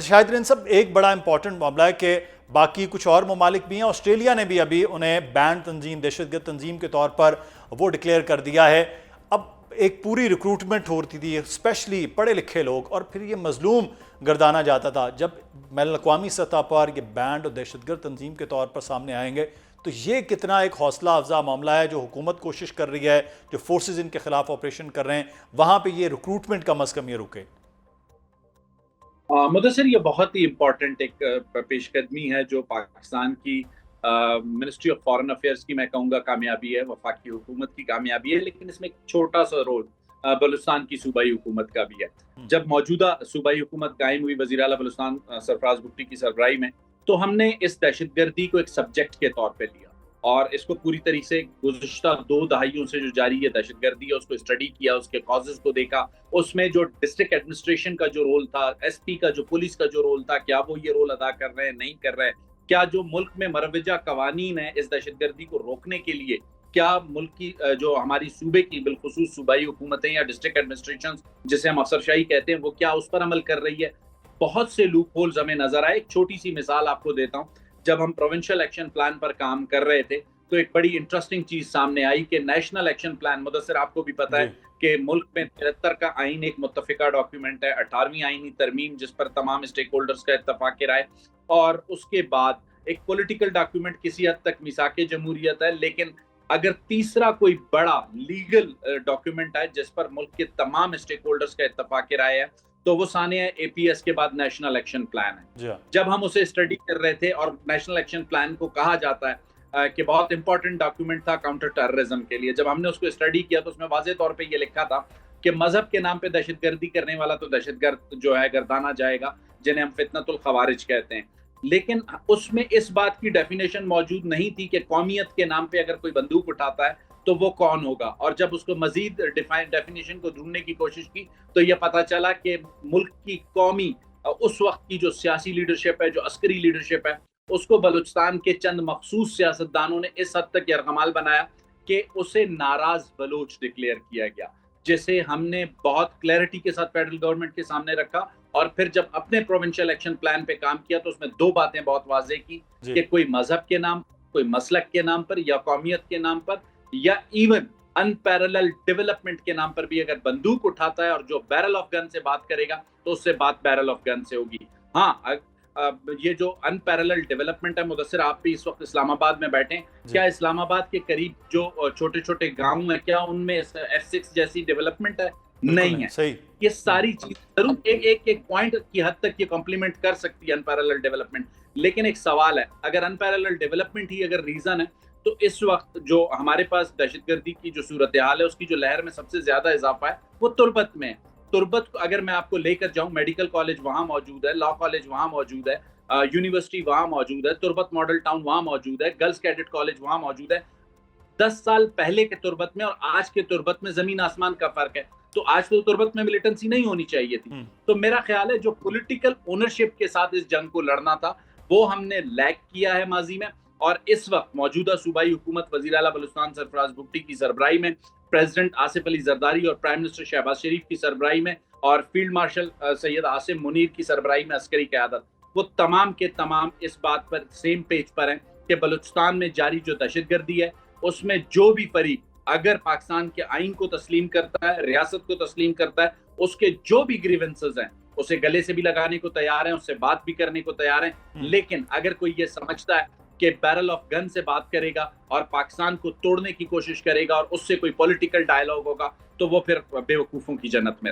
شاہد رین صاحب، ایک بڑا امپورٹنٹ معاملہ ہے کہ باقی کچھ اور ممالک بھی ہیں. آسٹریلیا نے بھی ابھی انہیں بینڈ تنظیم، دہشت گرد تنظیم کے طور پر وہ ڈکلیئر کر دیا ہے. اب ایک پوری ریکروٹمنٹ ہوتی تھی، اسپیشلی پڑھے لکھے لوگ، اور پھر یہ مظلوم گردانا جاتا تھا. جب بین الاقوامی سطح پر یہ بینڈ اور دہشت گرد تنظیم کے طور پر سامنے آئیں گے تو یہ کتنا ایک حوصلہ افزا معاملہ ہے. جو حکومت کوشش کر رہی ہے، جو فورسز ان کے خلاف آپریشن کر رہے ہیں، وہاں پہ یہ ریکروٹمنٹ کم از کم یہ رکے. مدثر، یہ بہت ہی امپورٹنٹ ایک پیش قدمی ہے جو پاکستان کی منسٹری آف فارن افیئرس کی میں کہوں گا کامیابی ہے، وفاقی حکومت کی کامیابی ہے، لیکن اس میں ایک چھوٹا سا رول بلوچستان کی صوبائی حکومت کا بھی ہے. جب موجودہ صوبائی حکومت قائم ہوئی وزیر اعلیٰ بلوچستان سرفراز بگٹی کی سربراہی میں، تو ہم نے اس دہشت گردی کو ایک سبجیکٹ کے طور پہ لیا اور اس کو پوری طریقے سے گزشتہ 2 دہائیوں سے جو جاری ہے دہشت گردی ہے اس کو اسٹڈی کیا، اس کے کازز کو دیکھا. اس میں جو ڈسٹرکٹ ایڈمنسٹریشن کا جو رول تھا، ایس پی کا جو پولیس کا جو رول تھا، کیا وہ یہ رول ادا کر رہے ہیں، نہیں کر رہے ہیں. کیا جو ملک میں مروجہ قوانین ہیں اس دہشت گردی کو روکنے کے لیے، کیا ملک کی جو ہماری صوبے کی بالخصوص صوبائی حکومتیں یا ڈسٹرکٹ ایڈمنسٹریشن جسے ہم افسر شاہی کہتے ہیں، وہ کیا اس پر عمل کر رہی ہے. بہت سے لوپ ہولز ہمیں نظر آئے. ایک چھوٹی سی مثال آپ کو دیتا ہوں. جب ہم پروونشل ایکشن پلان پر کام کر رہے تھے تو ایک بڑی انٹرسٹنگ چیز سامنے آئی کہ نیشنل ایکشن پلان، مدثر آپ کو بھی پتا ہے کہ ملک میں 73 کا آئین ایک متفقہ ڈاکیومنٹ ہے، 18ویں آئینی ترمیم جس پر تمام اسٹیک ہولڈرز کا اتفاق رائے، اور اس کے بعد ایک پولیٹیکل ڈاکیومنٹ کسی حد تک میثاق جمہوریت ہے. لیکن اگر تیسرا کوئی بڑا لیگل ڈاکیومنٹ ہے جس پر ملک کے تمام اسٹیک ہولڈرز کا اتفاق رائے ہے تو وہ سانحہ اے پی ایس کے بعد نیشنل ایکشن پلان ہے. جب ہم اسے اسٹڈی کر رہے تھے، اور نیشنل ایکشن پلان کو کہا جاتا ہے کہ بہت امپورٹنٹ ڈاکیومنٹ تھا کاؤنٹر ٹیررزم کے لیے، جب ہم نے اس کو اسٹڈی کیا تو اس میں واضح طور پہ یہ لکھا تھا کہ مذہب کے نام پہ دہشت گردی کرنے والا تو دہشت گرد جو ہے گردانا جائے گا، جنہیں ہم فتنۃ الخوارج کہتے ہیں. لیکن اس میں اس بات کی ڈیفینیشن موجود نہیں تھی کہ قومیت کے نام پہ اگر کوئی بندوق اٹھاتا ہے تو وہ کون ہوگا. اور جب اس کو مزید ڈیفینیشن کو ڈھونڈنے کی کوشش کی تو یہ پتا چلا کہ ملک کی قومی اس وقت کی جو سیاسی لیڈرشپ ہے، جو عسکری لیڈرشپ ہے، اس کو بلوچستان کے چند مخصوص سیاستدانوں نے اس حد تک یرغمال بنایا کہ اسے ناراض بلوچ ڈکلیئر کیا گیا، جسے ہم نے بہت کلیئرٹی کے ساتھ فیڈرل گورنمنٹ کے سامنے رکھا. اور پھر جب اپنے پروونشل ایکشن پلان پہ کام کیا تو اس میں 2 باتیں بہت واضح کی کہ کوئی مذہب کے نام، کوئی مسلک کے نام پر یا قومیت کے نام پر یا ایون انپیرلل ڈیولپمنٹ کے نام پر بھی اگر بندوق اٹھاتا ہے اور جو بیرل آف گن سے بات کرے گا تو اس سے بات بیرل آف گن سے ہوگی. ہاں، یہ جو انپیرلل ڈیولپمنٹ ہے، مدثر آپ بھی اس وقت اسلام آباد میں بیٹھیں، کیا اسلام آباد کے قریب جو چھوٹے چھوٹے گاؤں ہیں کیا ان میں F6 جیسی ڈیولپمنٹ ہے؟ نہیں ہے. یہ ساری چیز ضرور ایک پوائنٹ کی حد تک یہ کمپلیمنٹ کر سکتی ہے انپیرلل ڈیولپمنٹ، لیکن ایک سوال ہے، اگر انپیرلل ڈیولپمنٹ ہی اگر ریزن ہے تو اس وقت جو ہمارے پاس دہشت گردی کی جو صورتحال ہے اس کی جو لہر میں سب سے زیادہ اضافہ ہے وہ تربت میں ہے. تربت اگر میں آپ کو لے کر جاؤں، میڈیکل کالج وہاں موجود ہے، لا کالج وہاں موجود ہے، یونیورسٹی وہاں موجود ہے، تربت ماڈل ٹاؤن وہاں موجود ہے، گرلز کیڈٹ کالج وہاں موجود ہے. 10 سال پہلے کے تربت میں اور آج کے تربت میں زمین آسمان کا فرق ہے. تو آج تو تربت میں ملیٹنسی نہیں ہونی چاہیے تھی. تو میرا خیال ہے جو پولیٹیکل اونرشپ کے ساتھ اس جنگ کو لڑنا تھا وہ ہم نے لیک کیا ہے ماضی میں. اور اس وقت موجودہ صوبائی حکومت وزیر اعلیٰ بلوچستان سرفراز بگٹی کی سربراہی میں، پریزیڈنٹ آصف علی زرداری اور پرائم منسٹر شہباز شریف کی سربراہی میں، اور فیلڈ مارشل سید عاصم منیر کی سربراہی میں عسکری قیادت، وہ تمام کے تمام اس بات پر سیم پیج پر ہیں کہ بلوچستان میں جاری جو دہشت گردی ہے اس میں جو بھی فریق اگر پاکستان کے آئین کو تسلیم کرتا ہے، ریاست کو تسلیم کرتا ہے، اس کے جو بھی گریونسز ہیں اسے گلے سے بھی لگانے کو تیار ہیں، اس سے بات بھی کرنے کو تیار ہیں. لیکن اگر کوئی یہ سمجھتا ہے کہ بیرل آف گن سے بات کرے گا اور پاکستان کو توڑنے کی کوشش کرے گا اور اس سے کوئی پولیٹیکل ڈائلاگ ہوگا تو وہ پھر بے وقوفوں کی جنت میں